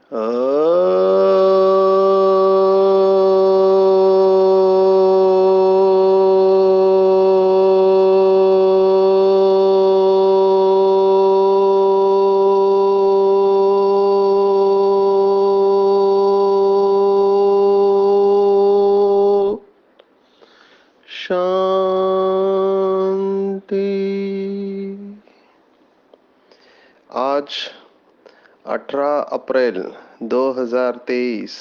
शांति। आज 18 अप्रैल 2023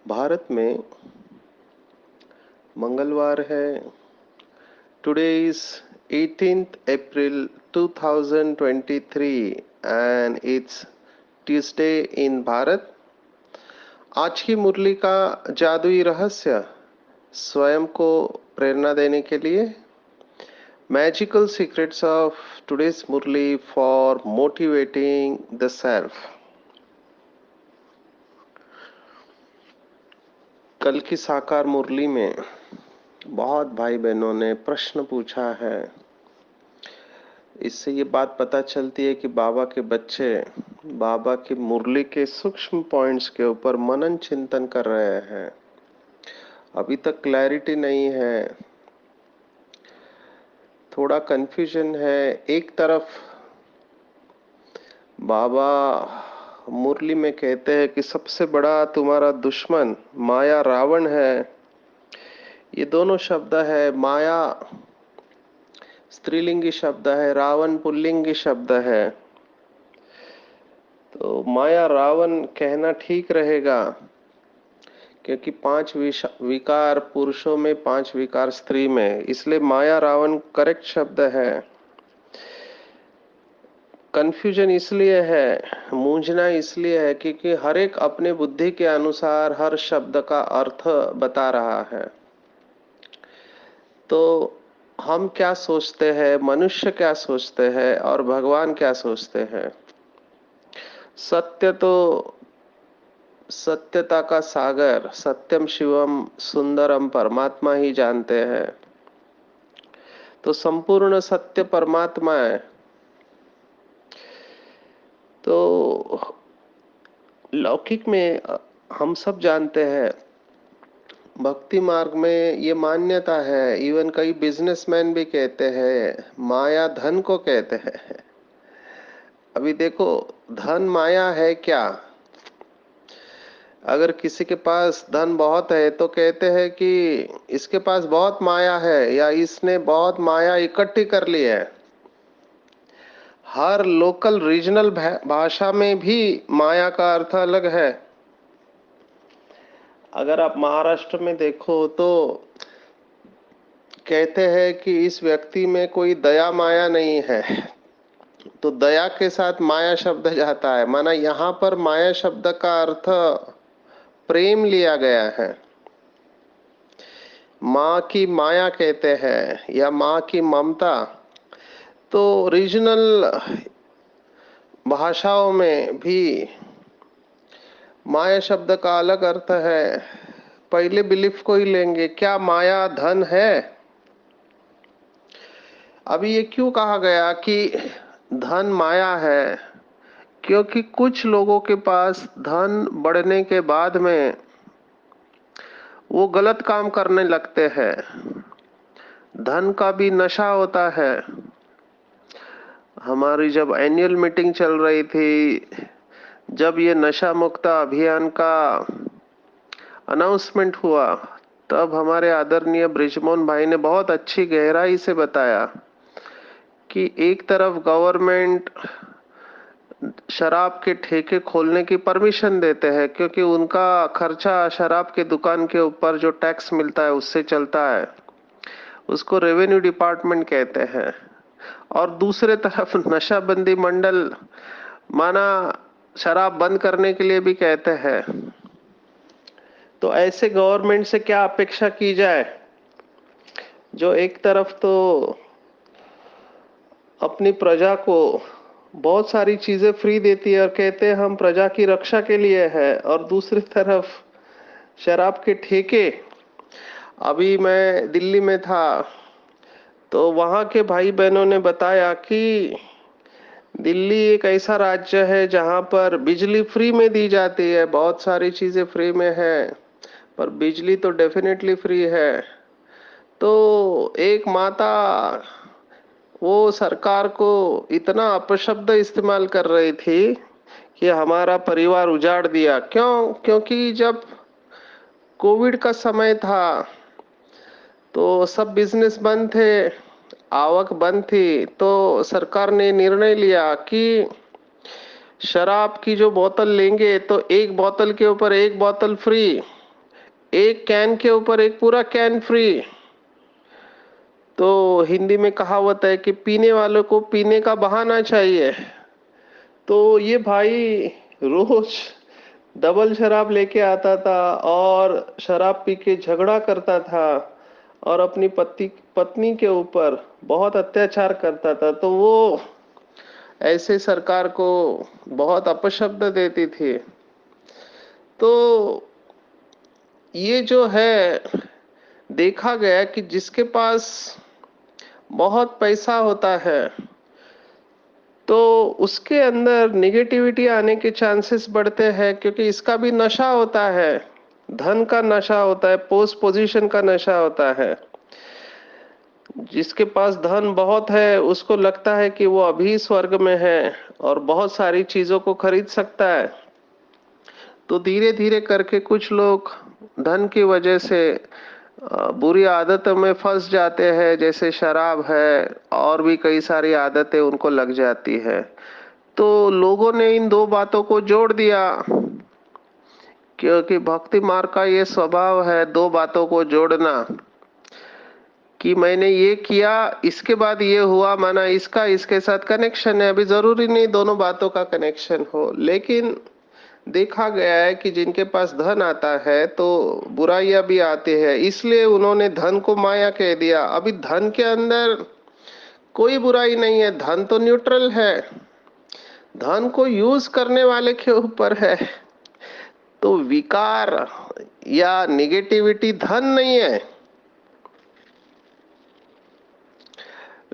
भारत में मंगलवार है। Today is 18th April 2023 and it's Tuesday in Bharat. आज की मुरली का जादुई रहस्य स्वयं को प्रेरणा देने के लिए Magical secrets of today's Murli for motivating the self। कल की साकार मुरली में बहुत भाई बहनों ने प्रश्न पूछा है। इससे ये बात पता चलती है कि बाबा के बच्चे बाबा की मुरली के सूक्ष्म पॉइंट्स के ऊपर मनन चिंतन कर रहे हैं। अभी तक क्लैरिटी नहीं है, थोड़ा कंफ्यूजन है। एक तरफ बाबा मुरली में कहते हैं कि सबसे बड़ा तुम्हारा दुश्मन माया रावण है। ये दोनों शब्द है, माया स्त्रीलिंगी शब्द है, रावण पुल्लिंगी शब्द है। तो माया रावण कहना ठीक रहेगा, क्योंकि 5 विकार पुरुषों में, 5 विकार स्त्री में, इसलिए माया रावण करेक्ट शब्द है। कंफ्यूजन इसलिए है, मूंझना इसलिए है क्योंकि हर एक अपने बुद्धि के अनुसार हर शब्द का अर्थ बता रहा है। तो हम क्या सोचते हैं, मनुष्य क्या सोचते हैं और भगवान क्या सोचते हैं? सत्य तो सत्यता का सागर, सत्यम शिवम सुंदरम परमात्मा ही जानते हैं। तो संपूर्ण सत्य परमात्मा है। तो लौकिक में हम सब जानते हैं, भक्ति मार्ग में ये मान्यता है, इवन कई बिजनेसमैन भी कहते हैं, माया धन को कहते हैं। अभी देखो, धन माया है क्या? अगर किसी के पास धन बहुत है तो कहते हैं कि इसके पास बहुत माया है या इसने बहुत माया इकट्ठी कर ली है। हर लोकल रीजनल भाषा में भी माया का अर्थ अलग है। अगर आप महाराष्ट्र में देखो तो कहते हैं कि इस व्यक्ति में कोई दया माया नहीं है, तो दया के साथ माया शब्द जाता है। माना यहाँ पर माया शब्द का अर्थ प्रेम लिया गया है। माँ की माया कहते हैं या माँ की ममता। तो रीजनल भाषाओं में भी माया शब्द का अलग अर्थ है। पहले बिलीफ को ही लेंगे, क्या माया धन है? अभी ये क्यों कहा गया कि धन माया है? क्योंकि कुछ लोगों के पास धन बढ़ने के बाद में वो गलत काम करने लगते हैं। धन का भी नशा होता है। हमारी जब एनुअल मीटिंग चल रही थी, जब ये नशा मुक्त अभियान का अनाउंसमेंट हुआ, तब हमारे आदरणीय ब्रिजमोहन भाई ने बहुत अच्छी गहराई से बताया कि एक तरफ गवर्नमेंट शराब के ठेके खोलने की परमिशन देते हैं, क्योंकि उनका खर्चा शराब के दुकान के ऊपर जो टैक्स मिलता है उससे चलता है, उसको रेवेन्यू डिपार्टमेंट कहते हैं। और दूसरे तरफ नशाबंदी मंडल माना शराब बंद करने के लिए भी कहते हैं। तो ऐसे गवर्नमेंट से क्या अपेक्षा की जाए, जो एक तरफ तो अपनी प्रजा को बहुत सारी चीजें फ्री देती है और कहते हैं हम प्रजा की रक्षा के लिए है, और दूसरी तरफ शराब के ठेके। अभी मैं दिल्ली में था तो वहां के भाई बहनों ने बताया कि दिल्ली एक ऐसा राज्य है जहां पर बिजली फ्री में दी जाती है, बहुत सारी चीजें फ्री में है, पर बिजली तो डेफिनेटली फ्री है। तो एक माता वो सरकार को इतना अपशब्द इस्तेमाल कर रही थी कि हमारा परिवार उजाड़ दिया। क्यों? क्योंकि जब कोविड का समय था तो सब बिजनेस बंद थे, आवक बंद थी, तो सरकार ने निर्णय लिया कि शराब की जो बोतल लेंगे तो एक बोतल के ऊपर एक बोतल फ्री, एक कैन के ऊपर एक पूरा कैन फ्री। तो हिंदी में कहावत है कि पीने वालों को पीने का बहाना चाहिए। तो ये भाई रोज डबल शराब लेके आता था और शराब पी के झगड़ा करता था और अपनी पति पत्नी के ऊपर बहुत अत्याचार करता था। तो वो ऐसे सरकार को बहुत अपशब्द देती थी। तो ये जो है देखा गया कि जिसके पास बहुत पैसा होता है तो उसके अंदर निगेटिविटी आने के चांसेस बढ़ते हैं, क्योंकि इसका भी नशा होता है, धन का नशा होता है, पोस्ट पोजीशन का नशा होता है। जिसके पास धन बहुत है उसको लगता है कि वो अभी स्वर्ग में है और बहुत सारी चीजों को खरीद सकता है। तो धीरे धीरे करके कुछ लोग धन की वजह से बुरी आदतों में फंस जाते हैं, जैसे शराब है और भी कई सारी आदतें उनको लग जाती है। तो लोगों ने इन दो बातों को जोड़ दिया, क्योंकि भक्ति मार्ग का ये स्वभाव है दो बातों को जोड़ना, कि मैंने ये किया इसके बाद ये हुआ, माना इसका इसके साथ कनेक्शन है। अभी जरूरी नहीं दोनों बातों का कनेक्शन हो, लेकिन देखा गया है कि जिनके पास धन आता है तो बुराइयां भी आती है, इसलिए उन्होंने धन को माया कह दिया। अभी धन के अंदर कोई बुराई नहीं है, धन तो न्यूट्रल है, धन को यूज करने वाले के ऊपर है। तो विकार या निगेटिविटी धन नहीं है,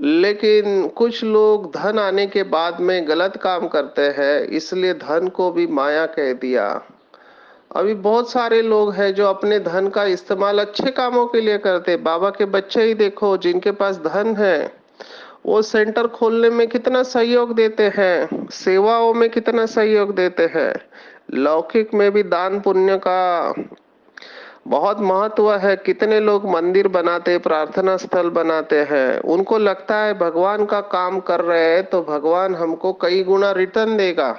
लेकिन कुछ लोग धन आने के बाद में गलत काम करते हैं, इसलिए धन को भी माया कह दिया। अभी बहुत सारे लोग हैं जो अपने धन का इस्तेमाल अच्छे कामों के लिए करते। बाबा के बच्चे ही देखो, जिनके पास धन है वो सेंटर खोलने में कितना सहयोग देते हैं, सेवाओं में कितना सहयोग देते हैं, लौकिक में भी दान पुण्य का बहुत महत्व है। कितने लोग मंदिर बनाते, प्रार्थना स्थल बनाते हैं, उनको लगता है भगवान का काम कर रहे हैं तो भगवान हमको कई गुना रिटर्न देगा।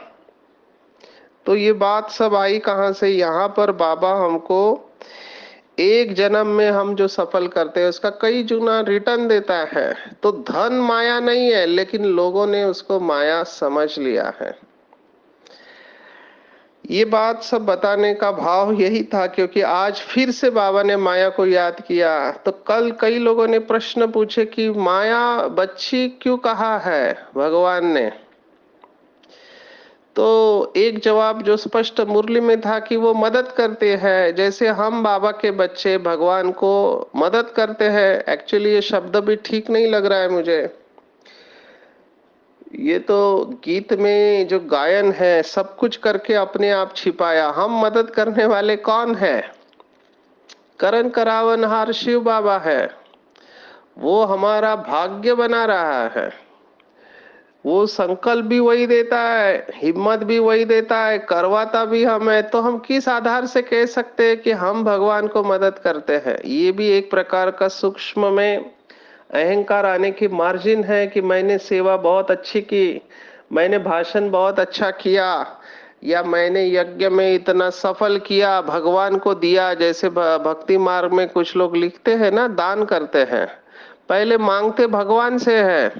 तो ये बात सब आई कहां से? यहाँ पर बाबा हमको एक जन्म में हम जो सफल करते हैं उसका कई गुना रिटर्न देता है। तो धन माया नहीं है, लेकिन लोगों ने उसको माया समझ लिया है। ये बात सब बताने का भाव यही था, क्योंकि आज फिर से बाबा ने माया को याद किया। तो कल कई लोगों ने प्रश्न पूछे कि माया बच्ची क्यों कहा है भगवान ने। तो एक जवाब जो स्पष्ट मुरली में था कि वो मदद करते हैं, जैसे हम बाबा के बच्चे भगवान को मदद करते हैं। एक्चुअली ये शब्द भी ठीक नहीं लग रहा है मुझे, ये तो गीत में जो गायन है, सब कुछ करके अपने आप छिपाया। हम मदद करने वाले कौन है? करण करावनहार शिव बाबा है, वो हमारा भाग्य बना रहा है। वो संकल्प भी वही देता है, हिम्मत भी वही देता है, करवाता भी हम है। तो हम किस आधार से कह सकते हैं कि हम भगवान को मदद करते हैं? ये भी एक प्रकार का सूक्ष्म में अहंकार आने की मार्जिन है कि मैंने सेवा बहुत अच्छी की, मैंने भाषण बहुत अच्छा किया, या मैंने यज्ञ में इतना सफल किया, भगवान को दिया। जैसे भक्ति मार्ग में कुछ लोग लिखते हैं ना, दान करते हैं, पहले मांगते भगवान से है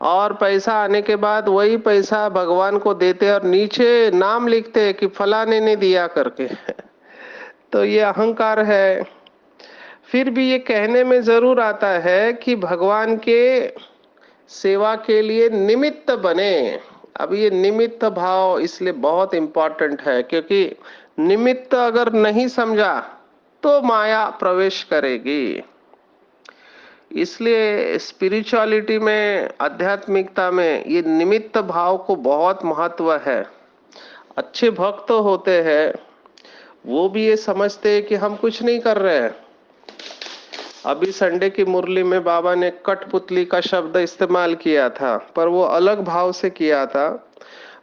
और पैसा आने के बाद वही पैसा भगवान को देते और नीचे नाम लिखते कि फलाने ने दिया करके। तो ये अहंकार है। फिर भी ये कहने में जरूर आता है कि भगवान के सेवा के लिए निमित्त बने। अब ये निमित्त भाव इसलिए बहुत इंपॉर्टेंट है, क्योंकि निमित्त अगर नहीं समझा तो माया प्रवेश करेगी। इसलिए स्पिरिचुअलिटी में, आध्यात्मिकता में ये निमित्त भाव को बहुत महत्व है। अच्छे भक्त होते हैं, वो भी ये समझते हैं कि हम कुछ नहीं कर रहे हैं। अभी संडे की मुरली में बाबा ने कठपुतली का शब्द इस्तेमाल किया था, पर वो अलग भाव से किया था।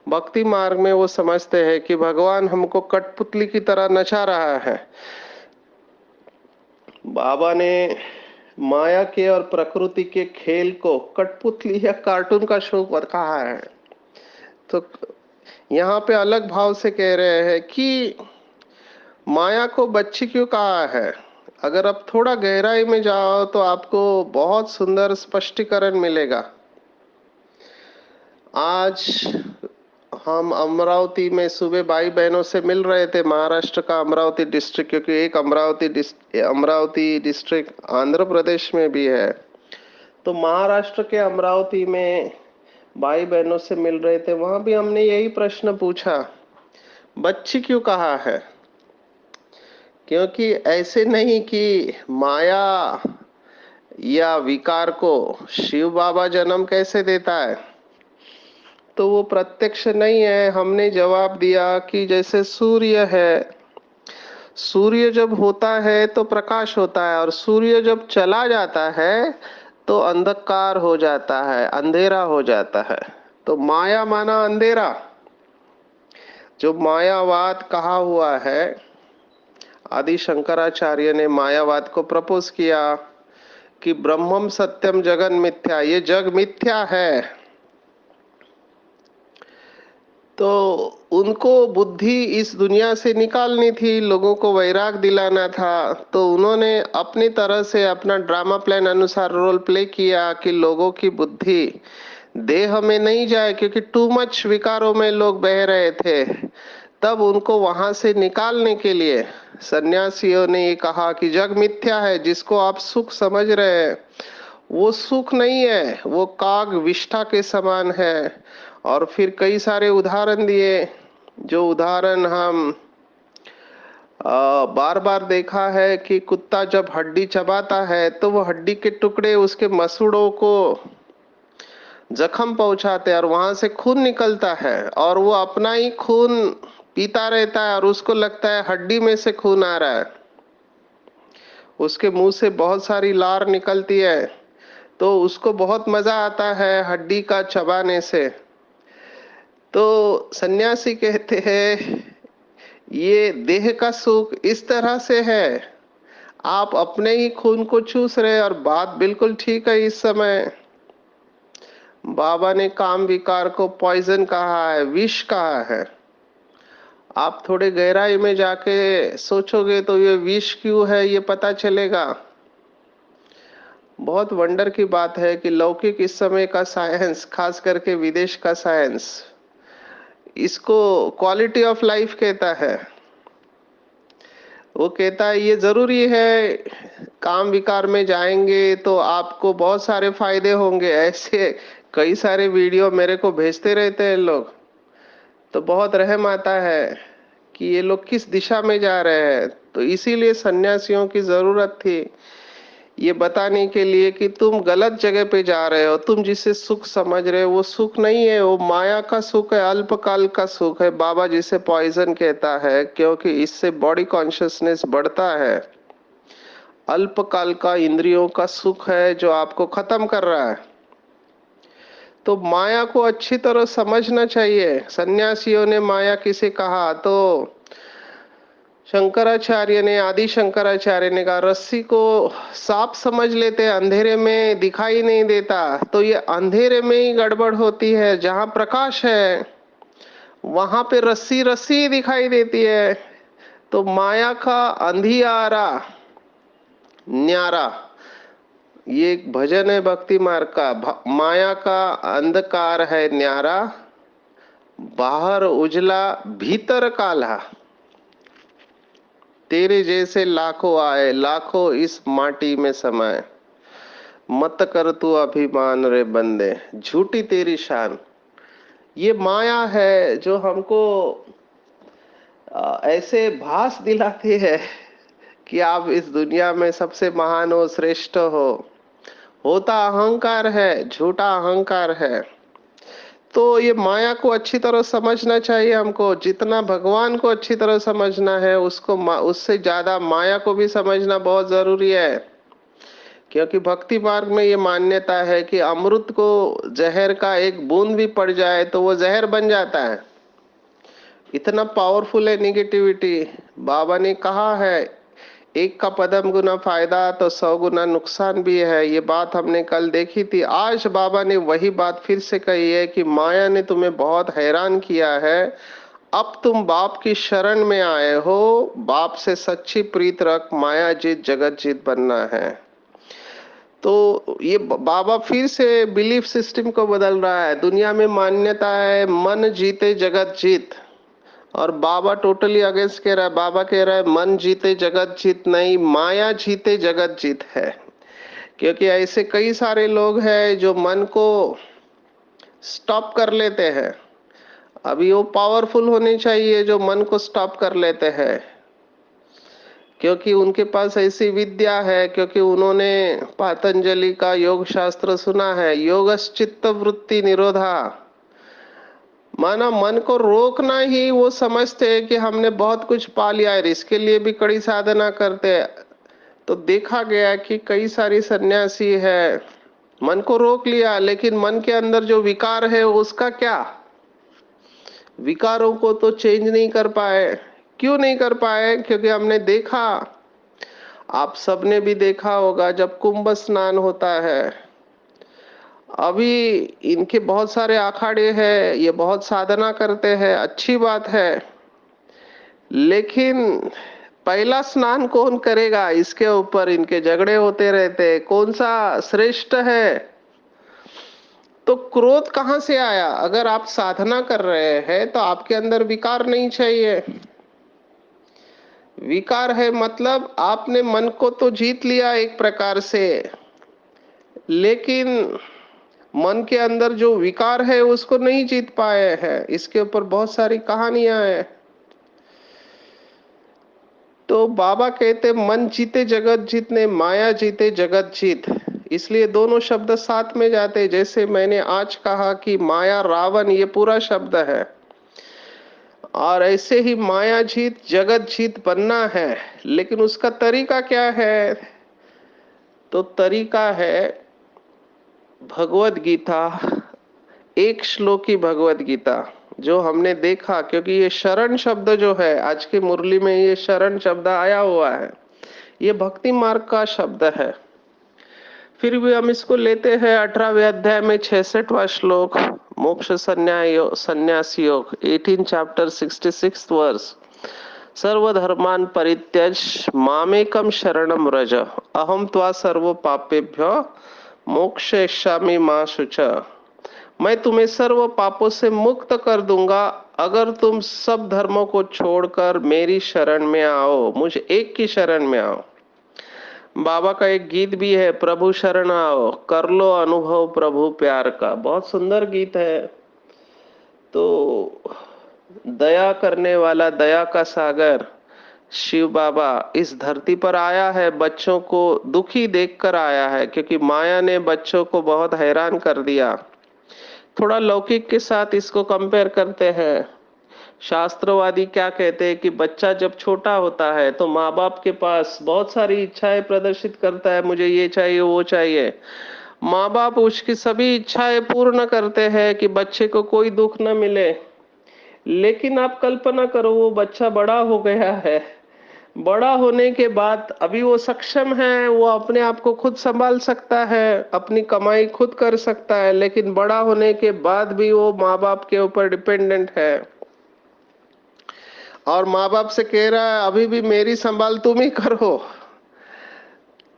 भक्ति मार्ग में वो समझते हैं कि भगवान हमको कठपुतली की तरह नचा रहा है। बाबा ने माया के और प्रकृति के खेल को कठपुतली या कार्टून का शो कहा है। तो यहाँ पे अलग भाव से कह रहे हैं कि माया को बच्ची क्यों कहा है। अगर आप थोड़ा गहराई में जाओ तो आपको बहुत सुंदर स्पष्टीकरण मिलेगा। आज हम अमरावती में सुबह भाई बहनों से मिल रहे थे, महाराष्ट्र का अमरावती डिस्ट्रिक्ट, क्योंकि एक अमरावती डिस्ट्रिक्ट आंध्र प्रदेश में भी है। तो महाराष्ट्र के अमरावती में भाई बहनों से मिल रहे थे, वहां भी हमने यही प्रश्न पूछा, बच्ची क्यों कहा है। क्योंकि ऐसे नहीं कि माया या विकार को शिव बाबा जन्म कैसे देता है, तो वो प्रत्यक्ष नहीं है। हमने जवाब दिया कि जैसे सूर्य है, सूर्य जब होता है तो प्रकाश होता है, और सूर्य जब चला जाता है तो अंधकार हो जाता है, अंधेरा हो जाता है। तो माया माना अंधेरा। जो मायावाद कहा हुआ है, आदि शंकराचार्य ने मायावाद को प्रपोज किया कि ब्रह्मम सत्यम जगन मिथ्या, ये जग मिथ्या है। तो उनको बुद्धि इस दुनिया से निकालनी थी, लोगों को वैराग दिलाना था। तो उन्होंने अपनी तरह से अपना ड्रामा प्लान अनुसार रोल प्ले किया कि लोगों की बुद्धि देह में नहीं जाए, क्योंकि टू मच विकारों में लोग बह रहे थे। तब उनको वहां से निकालने के लिए सन्यासियों ने ये कहा कि जग मिथ्या है, जिसको आप सुख समझ रहे हैं वो सुख नहीं है, वो काग विष्ठा के समान है। और फिर कई सारे उदाहरण दिए, जो उदाहरण हम बार बार देखा है कि कुत्ता जब हड्डी चबाता है तो वो हड्डी के टुकड़े उसके मसूड़ों को जख्म पहुंचाते हैं और वहां से खून निकलता है, और वो अपना ही खून पीता रहता है और उसको लगता है हड्डी में से खून आ रहा है। उसके मुंह से बहुत सारी लार निकलती है, तो उसको बहुत मजा आता है हड्डी का चबाने से। तो सन्यासी कहते हैं ये देह का सुख इस तरह से है, आप अपने ही खून को चूस रहे। और बात बिल्कुल ठीक है। इस समय बाबा ने काम विकार को पॉइजन कहा है, विष कहा है। आप थोड़े गहराई में जाके सोचोगे तो ये विष क्यों है ये पता चलेगा। बहुत वंडर की बात है कि लौकिक इस समय का साइंस, खास करके विदेश का साइंस, इसको क्वालिटी ऑफ लाइफ कहता है। वो कहता है ये जरूरी है, काम विकार में जाएंगे तो आपको बहुत सारे फायदे होंगे। ऐसे कई सारे वीडियो मेरे को भेजते रहते हैं लोग, तो बहुत रहम आता है कि ये लोग किस दिशा में जा रहे हैं। तो इसीलिए सन्यासियों की जरूरत थी ये बताने के लिए कि तुम गलत जगह पे जा रहे हो। तुम जिसे सुख समझ रहे हो वो सुख नहीं है, वो माया का सुख है, अल्पकाल का सुख है। बाबा जिसे पॉइजन कहता है, क्योंकि इससे बॉडी कॉन्शियसनेस बढ़ता है। अल्पकाल का इंद्रियों का सुख है जो आपको खत्म कर रहा है। तो माया को अच्छी तरह समझना चाहिए। सन्यासियों ने माया किसे कहा, तो शंकराचार्य ने, आदि शंकराचार्य ने कहा रस्सी को सांप समझ लेते हैं, अंधेरे में दिखाई नहीं देता। तो ये अंधेरे में ही गड़बड़ होती है। जहां प्रकाश है वहां पे रस्सी रस्सी दिखाई देती है। तो माया का अंधियारा न्यारा, ये एक भजन है भक्ति मार्ग का। माया का अंधकार है न्यारा, बाहर उजला भीतर काला। तेरे जैसे लाखों आए, लाखों इस माटी में समाए। मत कर तू अभिमान रे बंदे, झूठी तेरी शान। ये माया है जो हमको ऐसे भास दिलाती है कि आप इस दुनिया में सबसे महान हो, श्रेष्ठ हो। होता अहंकार है, झूठा अहंकार है। तो ये माया को अच्छी तरह समझना चाहिए हमको। जितना भगवान को अच्छी तरह समझना है, उससे ज्यादा माया को भी समझना बहुत जरूरी है। क्योंकि भक्ति मार्ग में ये मान्यता है कि अमृत को जहर का एक बूंद भी पड़ जाए तो वो जहर बन जाता है। इतना पावरफुल है निगेटिविटी। बाबा ने कहा है, एक का पदम गुना फायदा तो 100 गुना नुकसान भी है। ये बात हमने कल देखी थी। आज बाबा ने वही बात फिर से कही है कि माया ने तुम्हें बहुत हैरान किया है। अब तुम बाप की शरण में आए हो। बाप से सच्ची प्रीत रख, माया जीत जगत जीत बनना है। तो ये बाबा फिर से बिलीफ सिस्टम को बदल रहा है। दुनिया में मान्यता है मन जीते जगत जीत, और बाबा टोटली अगेंस्ट कह रहा है। बाबा कह रहा है मन जीते जगत जीत नहीं, माया जीते जगत जीत है। क्योंकि ऐसे कई सारे लोग हैं जो मन को स्टॉप कर लेते हैं। अभी वो पावरफुल होने चाहिए जो मन को स्टॉप कर लेते हैं, क्योंकि उनके पास ऐसी विद्या है, क्योंकि उन्होंने पतंजलि का योग शास्त्र सुना है, योगश्चित्त वृत्ति निरोधा। माना मन को रोकना ही वो समझते हैं कि हमने बहुत कुछ पा लिया है, इसके लिए भी कड़ी साधना करते हैं। तो देखा गया कि कई सारी सन्यासी है, मन को रोक लिया, लेकिन मन के अंदर जो विकार है उसका क्या, विकारों को तो चेंज नहीं कर पाए। क्यों नहीं कर पाए? क्योंकि हमने देखा, आप सबने भी देखा होगा, जब कुंभ स्नान होता है, अभी इनके बहुत सारे अखाड़े हैं, ये बहुत साधना करते हैं, अच्छी बात है। लेकिन पहला स्नान कौन करेगा, इसके ऊपर इनके झगड़े होते रहते हैं, कौन सा श्रेष्ठ है। तो क्रोध कहां से आया? अगर आप साधना कर रहे हैं तो आपके अंदर विकार नहीं चाहिए। विकार है मतलब आपने मन को तो जीत लिया एक प्रकार से, लेकिन मन के अंदर जो विकार है उसको नहीं जीत पाए हैं। इसके ऊपर बहुत सारी कहानियां हैं। तो बाबा कहते मन जीते जगत जीतने, माया जीते जगत जीत। इसलिए दोनों शब्द साथ में जाते। जैसे मैंने आज कहा कि माया रावण, ये पूरा शब्द है, और ऐसे ही माया जीत जगत जीत बनना है। लेकिन उसका तरीका क्या है? तो तरीका है भगवत गीता, एक श्लोकी भगवत गीता जो हमने देखा। क्योंकि ये शरण शब्द जो है, आज की मुरली में ये शरण शब्द आया हुआ है, ये भक्ति मार्ग का शब्द है। फिर भी हम इसको लेते हैं 18वें अध्याय में 66वां श्लोक, मोक्ष संन्यास योग, 18 चैप्टर 66 वर्स। सर्वधर्मान् परित्यज मामेकम शरणम व्रज, अहम त्वा सर्व पापेभ्यो मोक्षयिष्यामि मा शुच। मैं तुम्हें सर्व पापों से मुक्त कर दूंगा अगर तुम सब धर्मों को छोड़कर मेरी शरण में आओ, मुझे एक की शरण में आओ। बाबा का एक गीत भी है, प्रभु शरण आओ कर लो अनुभव प्रभु प्यार का, बहुत सुंदर गीत है। तो दया करने वाला, दया का सागर शिव बाबा इस धरती पर आया है, बच्चों को दुखी देखकर आया है, क्योंकि माया ने बच्चों को बहुत हैरान कर दिया। थोड़ा लौकिक के साथ इसको कंपेयर करते हैं। शास्त्रवादी क्या कहते हैं कि बच्चा जब छोटा होता है तो माँ बाप के पास बहुत सारी इच्छाएं प्रदर्शित करता है, मुझे ये चाहिए वो चाहिए। माँ बाप उसकी सभी इच्छाएं पूर्ण करते हैं कि बच्चे को कोई दुख न मिले। लेकिन आप कल्पना करो, वो बच्चा बड़ा हो गया है, बड़ा होने के बाद अभी वो सक्षम है, वो अपने आप को खुद संभाल सकता है, अपनी कमाई खुद कर सकता है, लेकिन बड़ा होने के बाद भी वो माँ बाप के ऊपर डिपेंडेंट है, और माँ बाप से कह रहा है अभी भी मेरी संभाल तुम ही करो।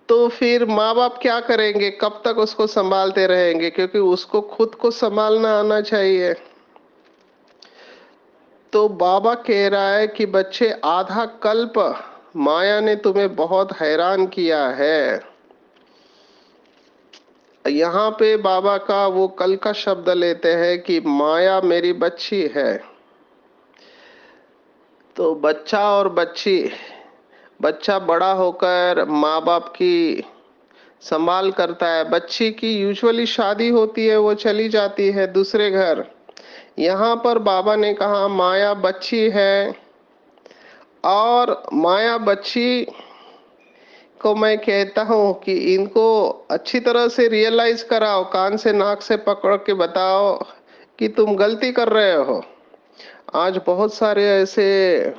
तो फिर माँ बाप क्या करेंगे? कब तक उसको संभालते रहेंगे? क्योंकि उसको खुद को संभालना आना चाहिए। तो बाबा कह रहा है कि बच्चे, आधा कल्प माया ने तुम्हें बहुत हैरान किया है। यहाँ पे बाबा का वो कल का शब्द लेते हैं कि माया मेरी बच्ची है। तो बच्चा और बच्ची, बच्चा बड़ा होकर माँ बाप की संभाल करता है। बच्ची की यूजुअली शादी होती है, वो चली जाती है दूसरे घर। यहाँ पर बाबा ने कहा माया बच्ची है, और माया बच्ची को मैं कहता हूँ कि इनको अच्छी तरह से रियलाइज कराओ, कान से नाक से पकड़ के बताओ कि तुम गलती कर रहे हो। आज बहुत सारे ऐसे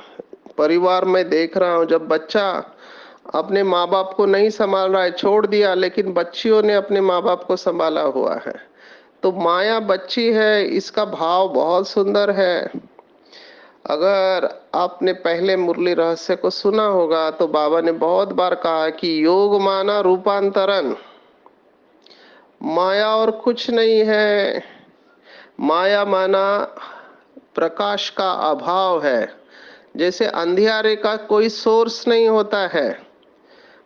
परिवार में देख रहा हूँ, जब बच्चा अपने माँ बाप को नहीं संभाल रहा है, छोड़ दिया, लेकिन बच्चियों ने अपने माँ बाप को संभाला हुआ है। तो माया बच्ची है, इसका भाव बहुत सुंदर है। अगर आपने पहले मुरली रहस्य को सुना होगा तो बाबा ने बहुत बार कहा कि योग माना रूपांतरण, माया और कुछ नहीं है। माया माना प्रकाश का अभाव है। जैसे अंधियारे का कोई सोर्स नहीं होता है,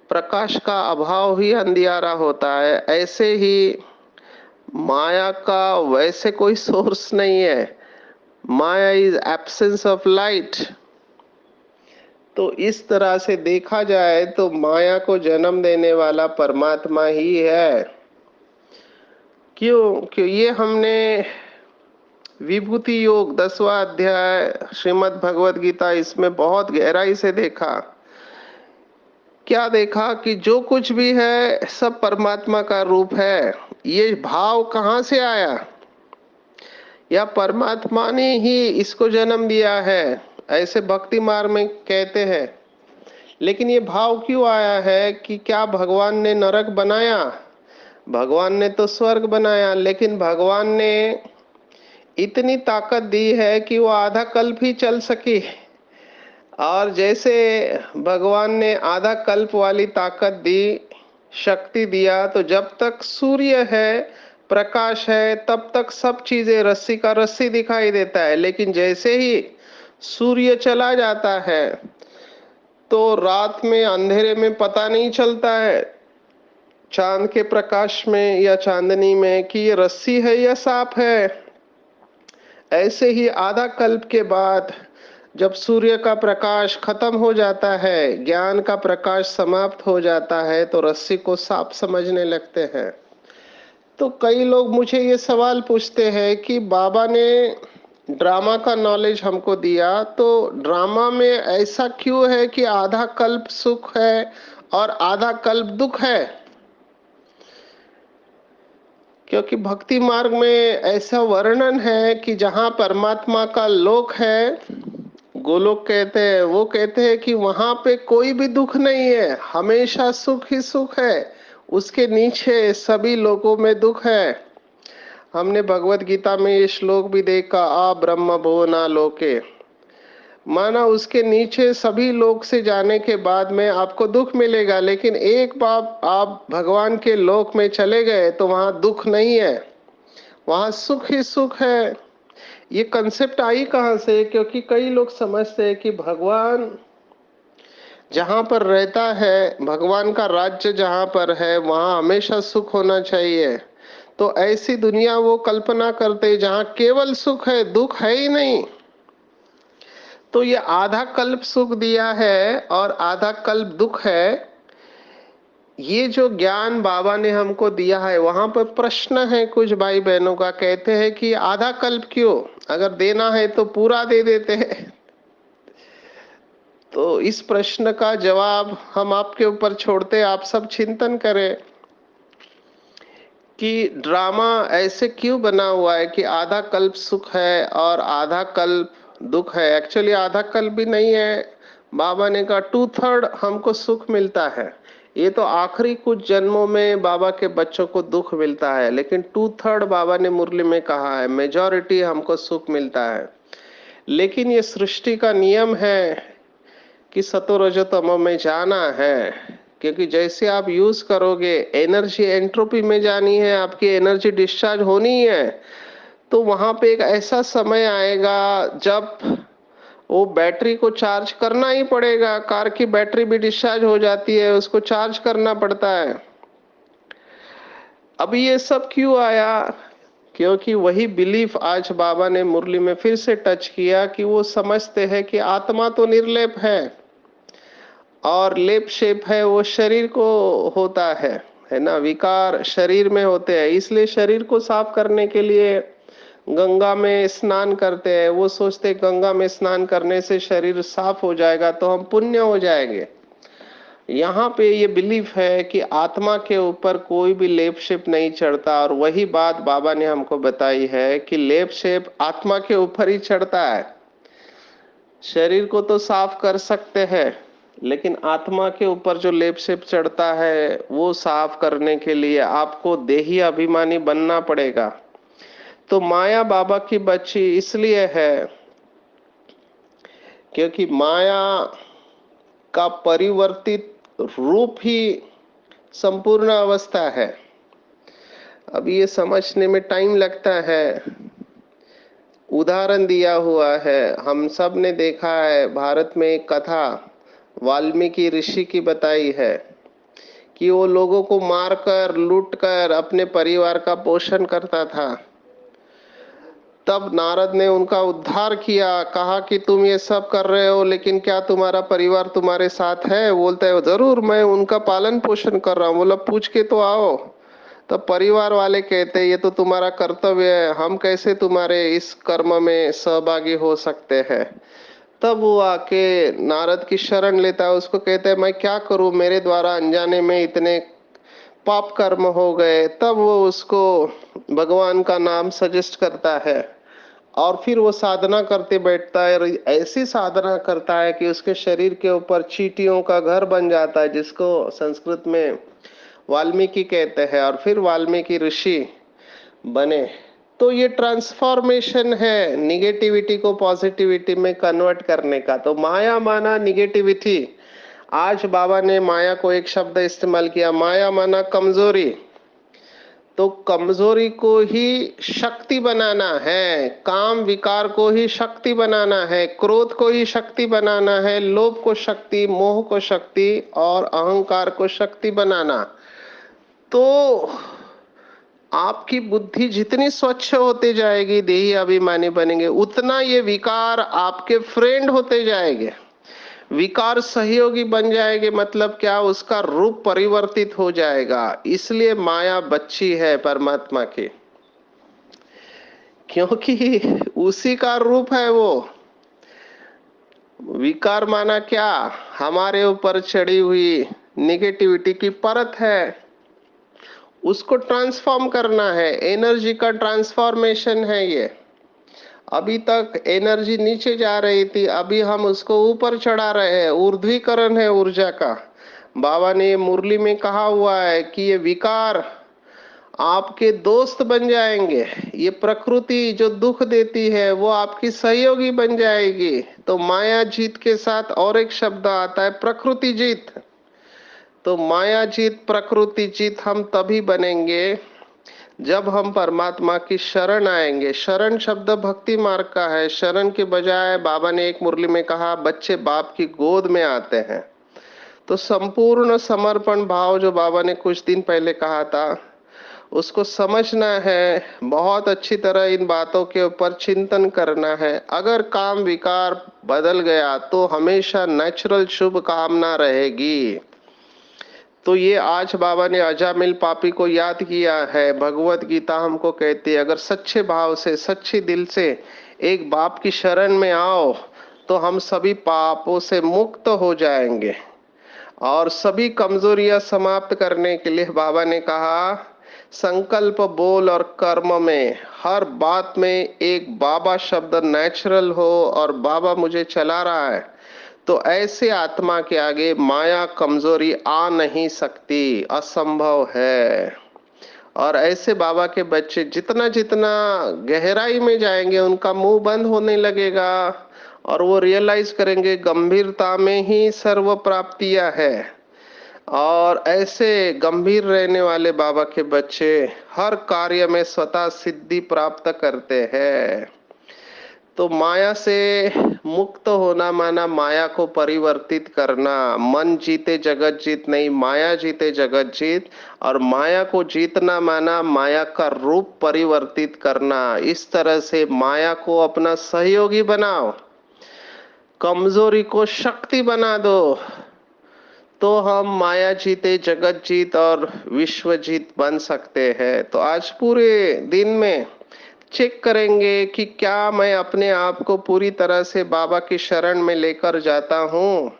प्रकाश का अभाव ही अंधियारा होता है, ऐसे ही माया का वैसे कोई सोर्स नहीं है। माया इज एब्सेंस ऑफ लाइट। तो इस तरह से देखा जाए तो माया को जन्म देने वाला परमात्मा ही है। क्यों ये हमने विभूति योग 10वां अध्याय श्रीमद् भगवद गीता, इसमें बहुत गहराई से देखा। क्या देखा कि जो कुछ भी है सब परमात्मा का रूप है। ये भाव कहाँ से आया? या परमात्मा ने ही इसको जन्म दिया है, ऐसे भक्ति मार्ग में कहते हैं। लेकिन ये भाव क्यों आया है कि क्या भगवान ने नरक बनाया? भगवान ने तो स्वर्ग बनाया, लेकिन भगवान ने इतनी ताकत दी है कि वो आधा कल्प ही चल सकी। और जैसे भगवान ने आधा कल्प वाली ताकत दी, शक्ति दिया, तो जब तक सूर्य है, प्रकाश है, तब तक सब चीजें रस्सी का रस्सी दिखाई देता है। लेकिन जैसे ही सूर्य चला जाता है तो रात में अंधेरे में पता नहीं चलता है, चांद के प्रकाश में या चांदनी में, कि ये रस्सी है या सांप है। ऐसे ही आधा कल्प के बाद जब सूर्य का प्रकाश खत्म हो जाता है, ज्ञान का प्रकाश समाप्त हो जाता है, तो रस्सी को सांप समझने लगते हैं। तो कई लोग मुझे ये सवाल पूछते हैं कि बाबा ने ड्रामा का नॉलेज हमको दिया, तो ड्रामा में ऐसा क्यों है कि आधा कल्प सुख है और आधा कल्प दुख है? क्योंकि भक्ति मार्ग में ऐसा वर्णन है कि जहाँ परमात्मा का लोक है, गोलोक कहते हैं, वो कहते हैं कि वहां पे कोई भी दुख नहीं है, हमेशा सुख ही सुख है। उसके नीचे सभी लोगों में दुख है। हमने भगवत गीता में ये श्लोक भी देखा, आ ब्रह्म भुवना लोके, माना उसके नीचे सभी लोक से जाने के बाद में आपको दुख मिलेगा, लेकिन एक बार आप भगवान के लोक में चले गए तो वहां दुख नहीं है, वहां सुख ही सुख है। ये कंसेप्ट आई कहां से? क्योंकि कई लोग समझते हैं कि भगवान जहां पर रहता है, भगवान का राज्य जहां पर है, वहां हमेशा सुख होना चाहिए। तो ऐसी दुनिया वो कल्पना करते जहां केवल सुख है, दुख है ही नहीं। तो ये आधा कल्प सुख दिया है और आधा कल्प दुख है। ये जो ज्ञान बाबा ने हमको दिया है, वहां पर प्रश्न है कुछ भाई बहनों का, कहते हैं कि आधा कल्प क्यों? अगर देना है तो पूरा दे देते हैं। तो इस प्रश्न का जवाब हम आपके ऊपर छोड़ते, आप सब चिंतन करें कि ड्रामा ऐसे क्यों बना हुआ है कि आधा कल्प सुख है और आधा कल्प दुख है। एक्चुअली आधा कल्प भी नहीं है। बाबा ने कहा 2/3 हमको सुख मिलता है। ये तो आखिरी कुछ जन्मों में बाबा के बच्चों को दुख मिलता है, लेकिन 2/3 बाबा ने मुरली में कहा है, मेजॉरिटी हमको सुख मिलता है। लेकिन ये सृष्टि का नियम है कि सतो रजो तमो में जाना है, क्योंकि जैसे आप यूज करोगे, एनर्जी एंट्रोपी में जानी है, आपकी एनर्जी डिस्चार्ज होनी है। तो वहां पे एक ऐसा समय आएगा जब वो बैटरी को चार्ज करना ही पड़ेगा। कार की बैटरी भी डिस्चार्ज हो जाती है, उसको चार्ज करना पड़ता है। अब ये सब क्यों आया? क्योंकि वही बिलीफ आज बाबा ने मुरली में फिर से टच किया कि वो समझते हैं कि आत्मा तो निर्लेप है और लेप शेप है, वो शरीर को होता है है ना। विकार शरीर में होते हैं, इसलिए शरीर को साफ करने के लिए गंगा में स्नान करते हैं। वो सोचते गंगा में स्नान करने से शरीर साफ हो जाएगा तो हम पुण्य हो जाएंगे। यहाँ पे ये बिलीफ है कि आत्मा के ऊपर कोई भी लेप शेप नहीं चढ़ता, और वही बात बाबा ने हमको बताई है कि लेप शेप आत्मा के ऊपर ही चढ़ता है। शरीर को तो साफ कर सकते हैं, लेकिन आत्मा के ऊपर जो लेप शेप चढ़ता है वो साफ करने के लिए आपको देही अभिमानी बनना पड़ेगा। तो माया बाबा की बच्ची इसलिए है क्योंकि माया का परिवर्तित रूप ही संपूर्ण अवस्था है। अब ये समझने में टाइम लगता है। उदाहरण दिया हुआ है, हम सब ने देखा है। भारत में एक कथा वाल्मीकि ऋषि की बताई है कि वो लोगों को मारकर लूटकर अपने परिवार का पोषण करता था। तब नारद ने उनका उद्धार किया, कहा कि तुम ये सब कर रहे हो लेकिन क्या तुम्हारा परिवार तुम्हारे साथ है? बोलते है जरूर, मैं उनका पालन पोषण कर रहा हूँ। बोला पूछ के तो आओ। तब परिवार वाले कहते ये तो तुम्हारा कर्तव्य है, हम कैसे तुम्हारे इस कर्म में सहभागी हो सकते हैं। तब वो आके नारद की शरण लेता है, उसको कहते हैं मैं क्या करूं, मेरे द्वारा अनजाने में इतने पाप कर्म हो गए। तब वो उसको भगवान का नाम सजेस्ट करता है और फिर वो साधना करते बैठता है, और ऐसी साधना करता है कि उसके शरीर के ऊपर चींटियों का घर बन जाता है, जिसको संस्कृत में वाल्मीकि कहते हैं, और फिर वाल्मीकि ऋषि बने। तो ये ट्रांसफॉर्मेशन है निगेटिविटी को पॉजिटिविटी में कन्वर्ट करने का। तो माया माना निगेटिविटी। आज बाबा ने माया को एक शब्द इस्तेमाल किया, माया माना कमजोरी। तो कमजोरी को ही शक्ति बनाना है, काम विकार को ही शक्ति बनाना है, क्रोध को ही शक्ति बनाना है, लोभ को शक्ति, मोह को शक्ति और अहंकार को शक्ति बनाना। तो आपकी बुद्धि जितनी स्वच्छ होती जाएगी, देही अभिमानी बनेंगे, उतना ये विकार आपके फ्रेंड होते जाएंगे। विकार सहयोगी बन जाएंगे, मतलब क्या, उसका रूप परिवर्तित हो जाएगा। इसलिए माया बच्ची है परमात्मा की, क्योंकि उसी का रूप है वो। विकार माना क्या, हमारे ऊपर चढ़ी हुई निगेटिविटी की परत है, उसको ट्रांसफॉर्म करना है। एनर्जी का ट्रांसफॉर्मेशन है ये। अभी तक एनर्जी नीचे जा रही थी, अभी हम उसको ऊपर चढ़ा रहे हैं। ऊर्ध्वीकरण है ऊर्जा का। बाबा ने मुरली में कहा हुआ है कि ये विकार आपके दोस्त बन जाएंगे। ये प्रकृति जो दुख देती है वो आपकी सहयोगी बन जाएगी। तो माया जीत के साथ और एक शब्द आता है, प्रकृति जीत। तो माया जीत प्रकृति जीत हम तभी बनेंगे जब हम परमात्मा की शरण आएंगे। शरण शब्द भक्ति मार्ग का है। शरण के बजाय बाबा ने एक मुरली में कहा, बच्चे बाप की गोद में आते हैं। तो संपूर्ण समर्पण भाव जो बाबा ने कुछ दिन पहले कहा था, उसको समझना है, बहुत अच्छी तरह इन बातों के ऊपर चिंतन करना है। अगर काम विकार बदल गया तो हमेशा नेचुरल शुभ कामना रहेगी। तो ये आज बाबा ने अजामिल पापी को याद किया है। भगवत गीता हमको कहती है, अगर सच्चे भाव से, सच्चे दिल से एक बाप की शरण में आओ तो हम सभी पापों से मुक्त हो जाएंगे। और सभी कमजोरियां समाप्त करने के लिए बाबा ने कहा, संकल्प, बोल और कर्म में हर बात में एक बाबा शब्द नेचुरल हो और बाबा मुझे चला रहा है, तो ऐसे आत्मा के आगे माया कमजोरी आ नहीं सकती, असंभव है। और ऐसे बाबा के बच्चे जितना जितना गहराई में जाएंगे, उनका मुंह बंद होने लगेगा और वो रियलाइज करेंगे गंभीरता में ही सर्व प्राप्तियां है। और ऐसे गंभीर रहने वाले बाबा के बच्चे हर कार्य में स्वतः सिद्धि प्राप्त करते हैं। तो माया से मुक्त होना माना माया को परिवर्तित करना। मन जीते जगत जीत नहीं, माया जीते जगत जीत। और माया को जीतना माना माया का रूप परिवर्तित करना। इस तरह से माया को अपना सहयोगी बनाओ, कमजोरी को शक्ति बना दो। तो हम माया जीते जगत जीत और विश्व जीत बन सकते हैं। तो आज पूरे दिन में चेक करेंगे कि क्या मैं अपने आप को पूरी तरह से बाबा की शरण में लेकर जाता हूँ।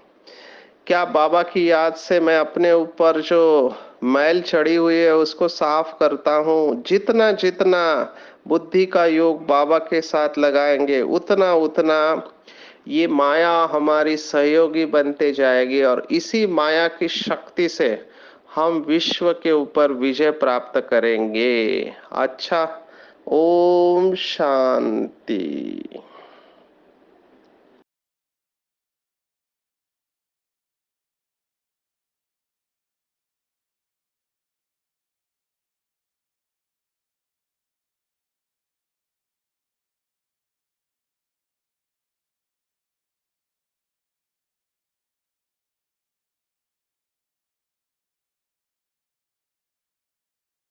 क्या बाबा की याद से मैं अपने ऊपर जो मैल चढ़ी हुई है उसको साफ करता हूँ। जितना जितना बुद्धि का योग बाबा के साथ लगाएंगे उतना उतना ये माया हमारी सहयोगी बनते जाएगी और इसी माया की शक्ति से हम विश्व के ऊपर विजय प्राप्त करेंगे। अच्छा, ओम शांति।